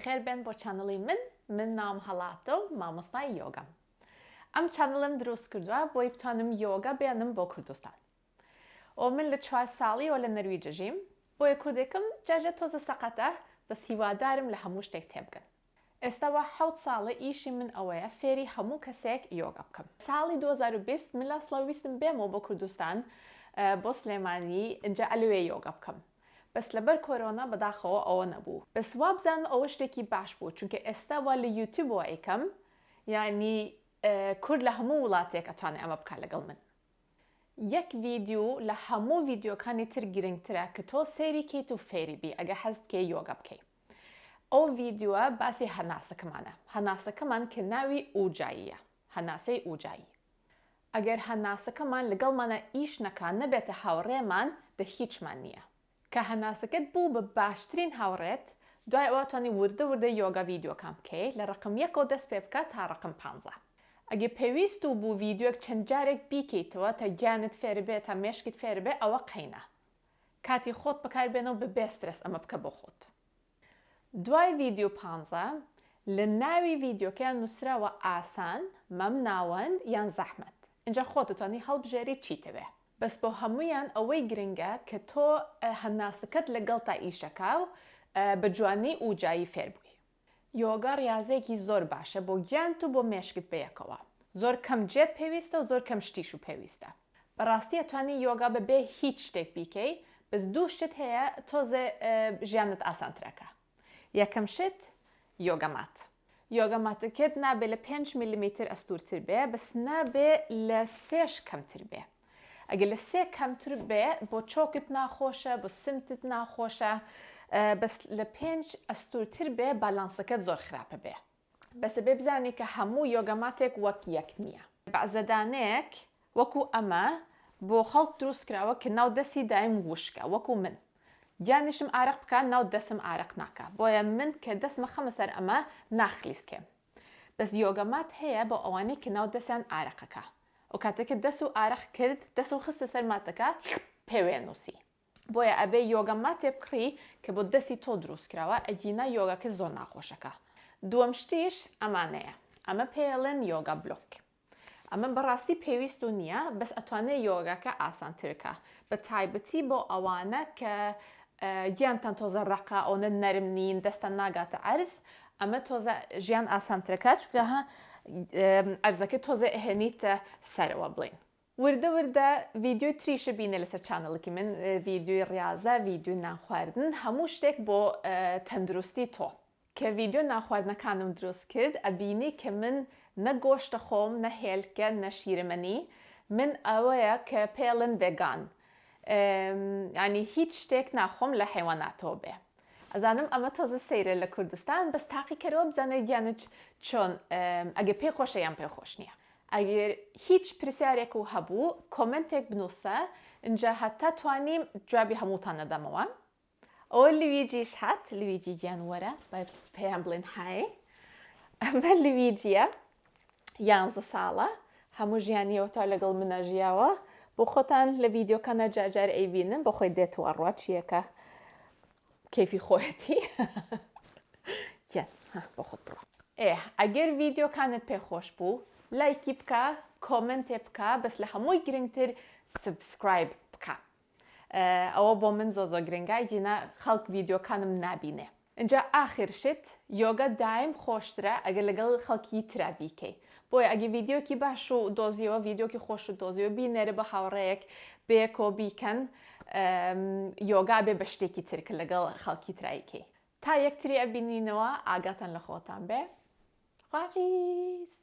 بخیر بین با چنلی من نام هلاتو مامۆستای یۆگام. ئەم چنلم دروست کردووە بۆی بتوانم یۆگا بێنم بۆ کوردستان. من لە 4 ساڵی و لە نەرویج ژیم، بۆیە کوردێکم جاژە تۆزە سەقەتە بەس هیوادارم لە هەموو شتێک تێبگەن. ئێستاوە 7 ساڵە ئیشی من ئەوەیە فێری هەموو کەسێک یۆگا بکەم. ساڵی 2020 من لە سڵەویستم بێمەوە بۆ کوردستان بۆ سلێمانی ئەنجا ئەلوێ یۆگا بکەم. بەس لەبەر کۆرۆنا بەداخەوە ئەوە نەبوو. بەس وا بزانم ئەوە شتێکی باش بوو چونکە ئێستاوە لە یوتیوبەوە ئەیکەم، یعنی کورد لە هەموو وڵاتێک ئەتوانێت ئەمە بکات لەگەڵ من. یەک ڤیدیۆ لە هەموو ڤیدیۆکانی تر گرنگترە کە تۆ سێری کەیت و فێری بی ئەگە حەزت کەی یۆگا بکەیت. ئەو ڤیدیۆە باسی هەناسەکەمانە. هەناسەکەمان کە ناوی ئوجاییە، هەناسەی ئوجایی. ئەگەر هەناسەکەمان لەگەڵمانە ئیش نەکان نەبێتە هاوڕێمان دە هیچمان نییە. کە هەناسەکەت بوو بە باشترین هاوڕێت، دوای ئەوە توانی وردە یۆگا ڤیدیۆکان بکەیت لە ڕقم 1 دەست پێ بکات تا ڕقم 15. ئەگە پێویست و بوو ڤیدیۆک چەند جارێک بیکەیتەوە تا گیانت فێر بێت تا مێشکت فێر بێ ئەوە قەینە. کاتی خۆت بەکاربێنەوە بە بێسترس ئەمە بکە بۆ خۆت. دوای ڤیدیۆ 15 لە ناوی ڤیدیۆکەیان نووسراوە ئاسان، مەمناوەند یان زەحمەت. اینجا خۆت دەتوانی هەڵبژێری چیتەوێ. بەس بۆ هەمویان ئەوەی گرنگە کە تۆ هەناسەکەت لەگەڵ تا ئیشەکە و بە جوانی ئوجایی فێر بووی. یۆگا ڕاضەیەکی زۆر باشە بۆ گیانت و بۆ مێشکت بەیەکەوە. زۆر کەم جێت پێویستە و زۆر کەم شتیش و پێویستە. بەڕاستی ئەتوانی یۆگا بەبێ هیچ شتێک بیکەی، بەس دوو شت هەیە تۆزێ ژیانت ئاسانترەکە. یەکەم شت یۆگەمات. یۆگەماتەکەت نابێ لە 5 میلیمتر ئەستورتر بێ، بەس نابێ لە 3 کەمتر بێ. ئەگەر لە 3 کەمتر بێ بۆ چۆکت ناخۆشە، بۆ سمتت ناخۆشە، بەس لە 5 ئەستورتر بێ بالانسەکەت زۆر خراپە بێ. بەسە بێ بزانی کە هەموو یۆگەماتێک وەک یەک نییە. بەعزەدانەیەک وەکو ئەمە بۆ خەڵک دروست کراوە کە ناو دەستی دایم وشکە وەکو من. گیانیشم ئارەق بکات ناو دەسم ئارەق ناکە. بۆیە من کە دەسمە خەمە سەر ئەمە ناخلیسکێم. بەس یۆگەمات هەیە بۆ ئەوانەی کە ناو دەستیان ئارەقەکە. و کاتێکە دەست و ئارەق کرد، دەست و خستە سەر ماتەکە پێوێ نووسی. بۆیە ئەبێ یۆگەماتێ بکڕی کە بۆ دەستی تۆ دروست کراوە، ئەگینا یۆگاکە زۆر ناخۆشەکە. دووەم شتیش ئەمانەیە. ئەمە پێڵێن یۆگا بلۆک. ئەمە بەڕاستی پێویست و نییە، بەس ئەتوانێت یۆگاکە ئاسانترکە. بە تایبەتی بۆ ئەوانە کە گیانتان تۆزە ڕقا ئەوە نەرم نین، دەستان ناگاتە عەرز، ئەمە تۆزە ژیان ئاسانترەکە چونکە ئەرزەکە تۆزە ئەهێنیتە سەرەوە بڵین. وردە ڤیدیۆی تریشە بینە لەسەر چانەڵێکی من، ڤیدیۆی ڕاضە، ڤیدیۆی نانخواردن، هەموو شتێک بۆ تەندروستی تۆ. کە ڤیدیۆ نانخواردنەکانم دروست کرد، ئەبینی کە من نە گۆشتە خۆم، نە هێلکە، نە شیرمەنی، من ئەوەیە کە پێڵن ڤێگان. یعنی هیچ شتێک ناخۆم لە حیواناتەوە بێ. ئەزانم ئەمە تۆزە سەیرە لە کوردستان، بەس تاقیکەرەوە بزانێت گیانت چۆن ئەگە پێخۆشە یان پێخۆش نییە. ئەگەر هیچ پرسیارێک و هەبوو کۆمنتێک بنووسە، اینجا هەتا توانیم جوابی هەمووتان نەدەمەوە. ئەوە لویجیش هات، لویجی گیان وەرە پێیان بڵێن های. ئەمە لویجیە 11 ساڵە، هەموو ژیانیەوە تا لەگەڵ منە ژیاوە. بۆ خۆتان لە ڤیدیۆکانە جارجار ئەیبینن، بۆ خۆی دێتوە ڕوا چیەکە کەیفی خۆیەتی. گیان بۆ خۆت بڕۆ. ئەگەر ڤیدیۆکانت پێخۆش بوو، لایکی بکە، کۆمنتێ بکە، بەس لە هەمووی گرنگتر سبسکرایب بکە. ئەوە بۆ من زۆ گرنگە، جینا خەڵک ڤیدیۆکانم نابینێ. اینجا ئاخر شت یۆگا دایم خۆشترە ئەگەر لەگەڵ خەڵکی ترا بیکەی. بۆیە ئەگە ڤیدیۆکی باش و دۆزیەوە، ڤیدیۆکی خۆش و دۆزیەوە بینێرە بە هاوڕەیەک بەیەکەوە بیکەن، یۆگا بێ بە شتێکی ترکە لەگەڵ خەڵکی ترایکەی. تا یەکتری ئەبینینەوە ئاگاتان لە خۆتان بێ. خواحافیز.